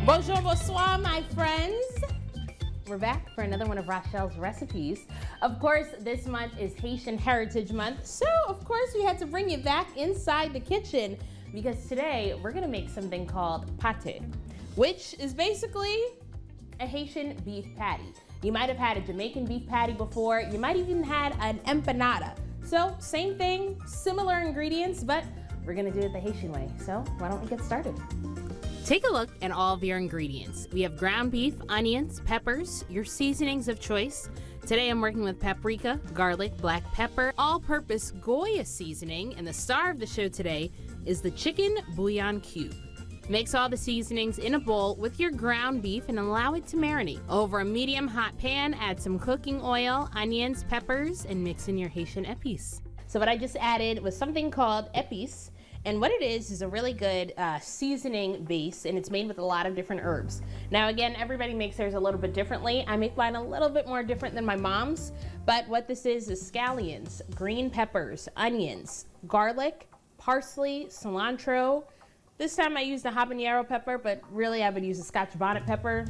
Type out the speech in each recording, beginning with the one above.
Bonjour, bonsoir, my friends. We're back for another one of Rachelle's recipes. Of course, this month is Haitian Heritage Month, so of course we had to bring you back inside the kitchen because today we're gonna make something called pate, which is basically a Haitian beef patty. You might have had a Jamaican beef patty before. You might even had an empanada. So same thing, similar ingredients, but we're gonna do it the Haitian way. So why don't we get started? Take a look at all of your ingredients. We have ground beef, onions, peppers, your seasonings of choice. Today I'm working with paprika, garlic, black pepper, all-purpose Goya seasoning, and the star of the show today is the chicken bouillon cube. Mix all the seasonings in a bowl with your ground beef and allow it to marinate. Over a medium hot pan, add some cooking oil, onions, peppers, and mix in your Haitian épices. So what I just added was something called épices. And what it is a really good seasoning base, and it's made with a lot of different herbs. Now again, everybody makes theirs a little bit differently. I make mine a little bit more different than my mom's, but what this is scallions, green peppers, onions, garlic, parsley, cilantro. This time I used a habanero pepper, but really I would use a Scotch bonnet pepper,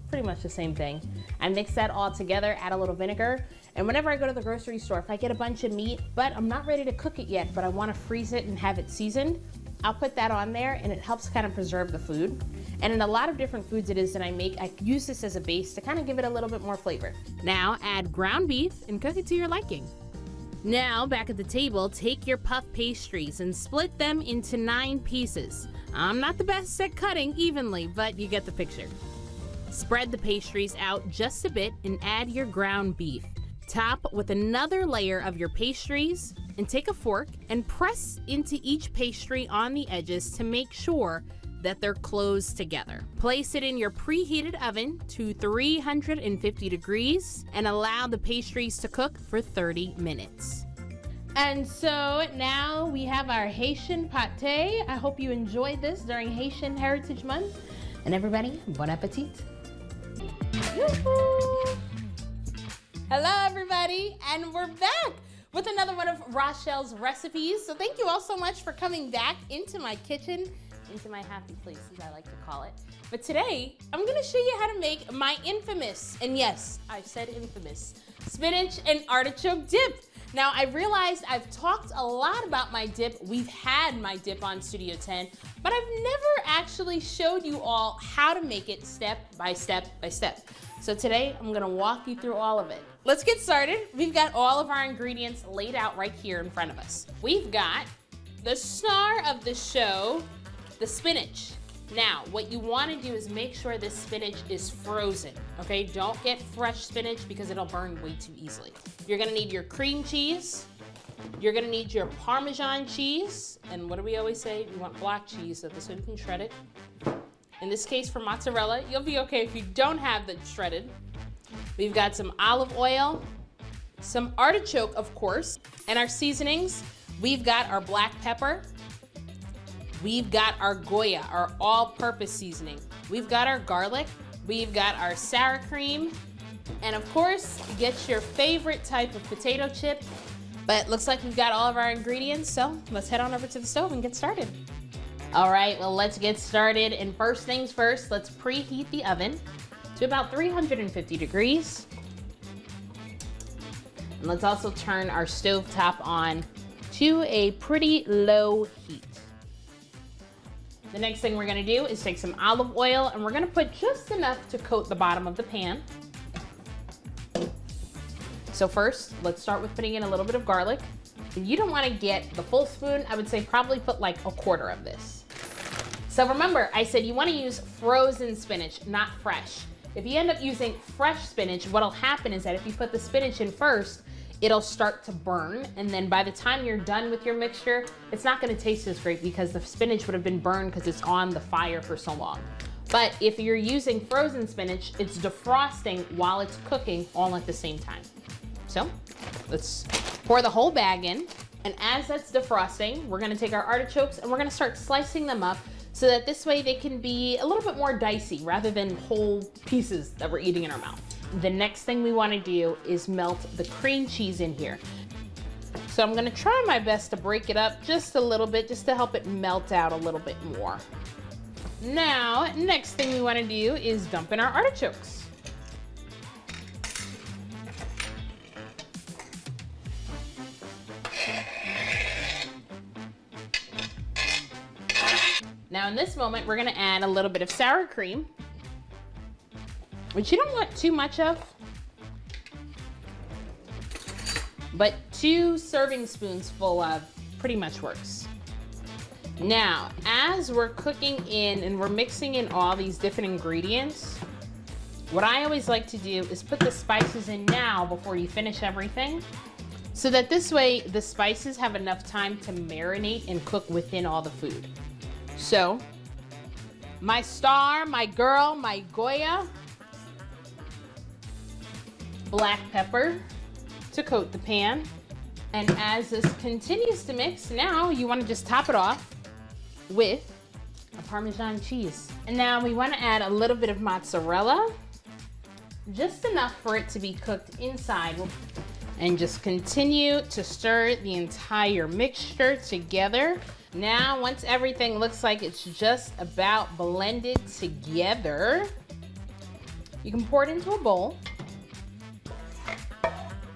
pretty much the same thing. I mix that all together, add a little vinegar, and whenever I go to the grocery store, if I get a bunch of meat, but I'm not ready to cook it yet, but I want to freeze it and have it seasoned, I'll put that on there and it helps kind of preserve the food. And in a lot of different foods it is that I make, I use this as a base to kind of give it a little bit more flavor. Now add ground beef and cook it to your liking. Now back at the table, take your puff pastries and split them into 9 pieces. I'm not the best at cutting evenly, but you get the picture. Spread the pastries out just a bit and add your ground beef. Top with another layer of your pastries and take a fork and press into each pastry on the edges to make sure that they're closed together. Place it in your preheated oven to 350 degrees and allow the pastries to cook for 30 minutes. And so now we have our Haitian pate. I hope you enjoyed this during Haitian Heritage Month. And everybody, bon appetit. Yoo-hoo! Hello everybody, and we're back with another one of Rachelle's recipes. So thank you all so much for coming back into my kitchen, into my happy place as I like to call it. But today, I'm gonna show you how to make my infamous, and yes, I said infamous, spinach and artichoke dip. Now I realized I've talked a lot about my dip. We've had my dip on Studio 10, but I've never actually showed you all how to make it step by step by step. So today I'm gonna walk you through all of it. Let's get started. We've got all of our ingredients laid out right here in front of us. We've got the star of the show, the spinach. Now, what you wanna do is make sure this spinach is frozen, okay? Don't get fresh spinach because it'll burn way too easily. You're gonna need your cream cheese. You're gonna need your Parmesan cheese. And what do we always say? We want black cheese, so this way we can shred it. In this case, for mozzarella, you'll be okay if you don't have the shredded. We've got some olive oil, some artichoke, of course, and our seasonings. We've got our black pepper. We've got our Goya, our all-purpose seasoning. We've got our garlic. We've got our sour cream. And of course, get your favorite type of potato chip. But looks like we've got all of our ingredients, so let's head on over to the stove and get started. All right, well, let's get started. And first things first, let's preheat the oven to about 350 degrees. And let's also turn our stovetop on to a pretty low heat. The next thing we're gonna do is take some olive oil and we're gonna put just enough to coat the bottom of the pan. So first, let's start with putting in a little bit of garlic. If you don't wanna get the full spoon, I would say probably put like a quarter of this. So remember, I said you wanna use frozen spinach, not fresh. If you end up using fresh spinach, what'll happen is that if you put the spinach in first, it'll start to burn, and then by the time you're done with your mixture, it's not gonna taste as great because the spinach would have been burned because it's on the fire for so long. But if you're using frozen spinach, it's defrosting while it's cooking all at the same time. So let's pour the whole bag in, and as that's defrosting, we're gonna take our artichokes and we're gonna start slicing them up so that this way they can be a little bit more dicey rather than whole pieces that we're eating in our mouth. The next thing we want to do is melt the cream cheese in here. So I'm going to try my best to break it up just a little bit, just to help it melt out a little bit more. Now, next thing we want to do is dump in our artichokes. Now in this moment, we're gonna add a little bit of sour cream, which you don't want too much of, but 2 serving spoons full of pretty much works. Now, as we're cooking in and we're mixing in all these different ingredients, what I always like to do is put the spices in now before you finish everything, so that this way the spices have enough time to marinate and cook within all the food. So, my star, my girl, my Goya, black pepper to coat the pan. And as this continues to mix, now you want to just top it off with a Parmesan cheese. And now we want to add a little bit of mozzarella, just enough for it to be cooked inside. And just continue to stir the entire mixture together. Now, once everything looks like it's just about blended together, you can pour it into a bowl.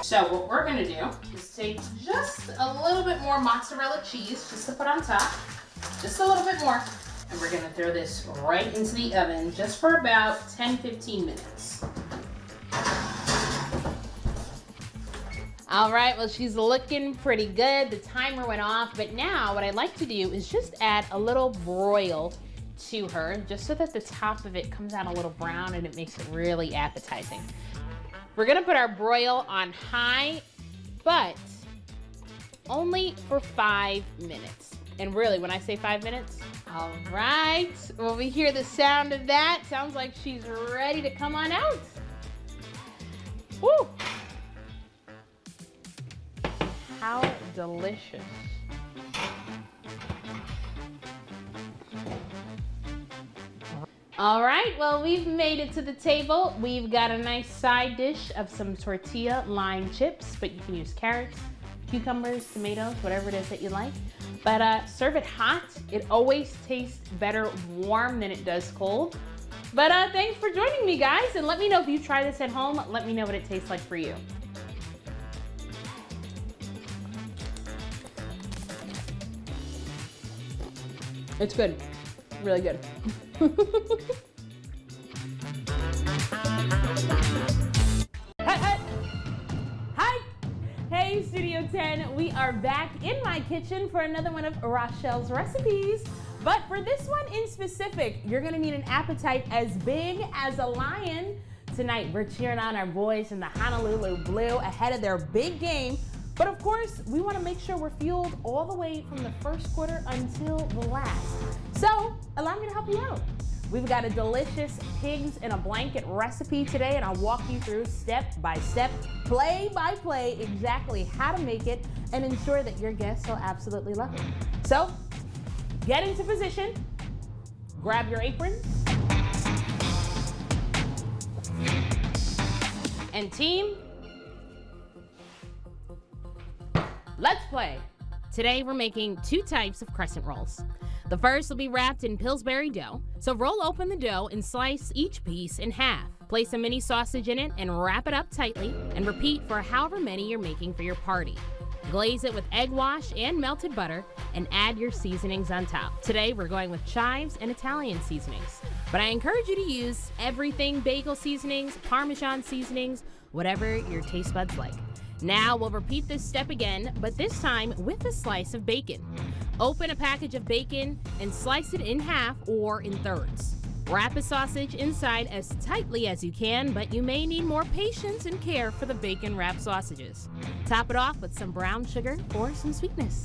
So what we're gonna do is take just a little bit more mozzarella cheese just to put on top, just a little bit more. And we're gonna throw this right into the oven just for about 10-15 minutes. All right, well, she's looking pretty good. The timer went off, but now what I like to do is just add a little broil to her, just so that the top of it comes out a little brown and it makes it really appetizing. We're gonna put our broil on high, but only for 5 minutes. And really, when I say 5 minutes, all right, well, we hear the sound of that. Sounds like she's ready to come on out. Woo! How delicious. All right, well, we've made it to the table. We've got a nice side dish of some tortilla lime chips, but you can use carrots, cucumbers, tomatoes, whatever it is that you like. But serve it hot. It always tastes better warm than it does cold. But thanks for joining me, guys, and let me know if you try this at home. Let me know what it tastes like for you. It's good, really good. Hi! Hey, Studio 10, we are back in my kitchen for another one of Rachelle's recipes. But for this one in specific, you're gonna need an appetite as big as a lion. Tonight, we're cheering on our boys in the Honolulu Blue ahead of their big game. But of course, we want to make sure we're fueled all the way from the first quarter until the last. So, allow me to help you out. We've got a delicious pigs in a blanket recipe today, and I'll walk you through step by step, play by play, exactly how to make it and ensure that your guests will absolutely love it. So, get into position, grab your aprons, and team, let's play. Today we're making 2 types of crescent rolls. The first will be wrapped in Pillsbury dough, so roll open the dough and slice each piece in half. Place a mini sausage in it and wrap it up tightly, and repeat for however many you're making for your party. Glaze it with egg wash and melted butter, and add your seasonings on top. Today we're going with chives and Italian seasonings, but I encourage you to use everything: bagel seasonings, Parmesan seasonings, whatever your taste buds like. Now we'll repeat this step again, but this time with a slice of bacon. Open a package of bacon and slice it in half or in thirds. Wrap a sausage inside as tightly as you can, but you may need more patience and care for the bacon wrapped sausages. Top it off with some brown sugar for some sweetness.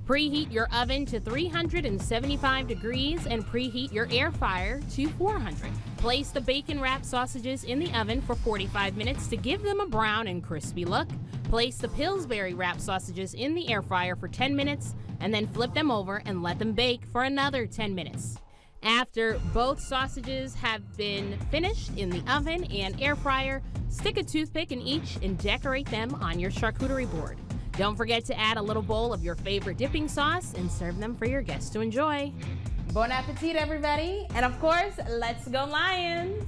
Preheat your oven to 375 degrees and preheat your air fryer to 400. Place the bacon wrapped sausages in the oven for 45 minutes to give them a brown and crispy look. Place the Pillsbury wrapped sausages in the air fryer for 10 minutes and then flip them over and let them bake for another 10 minutes. After both sausages have been finished in the oven and air fryer, stick a toothpick in each and decorate them on your charcuterie board. Don't forget to add a little bowl of your favorite dipping sauce and serve them for your guests to enjoy. Bon appetit, everybody. And of course, let's go Lions.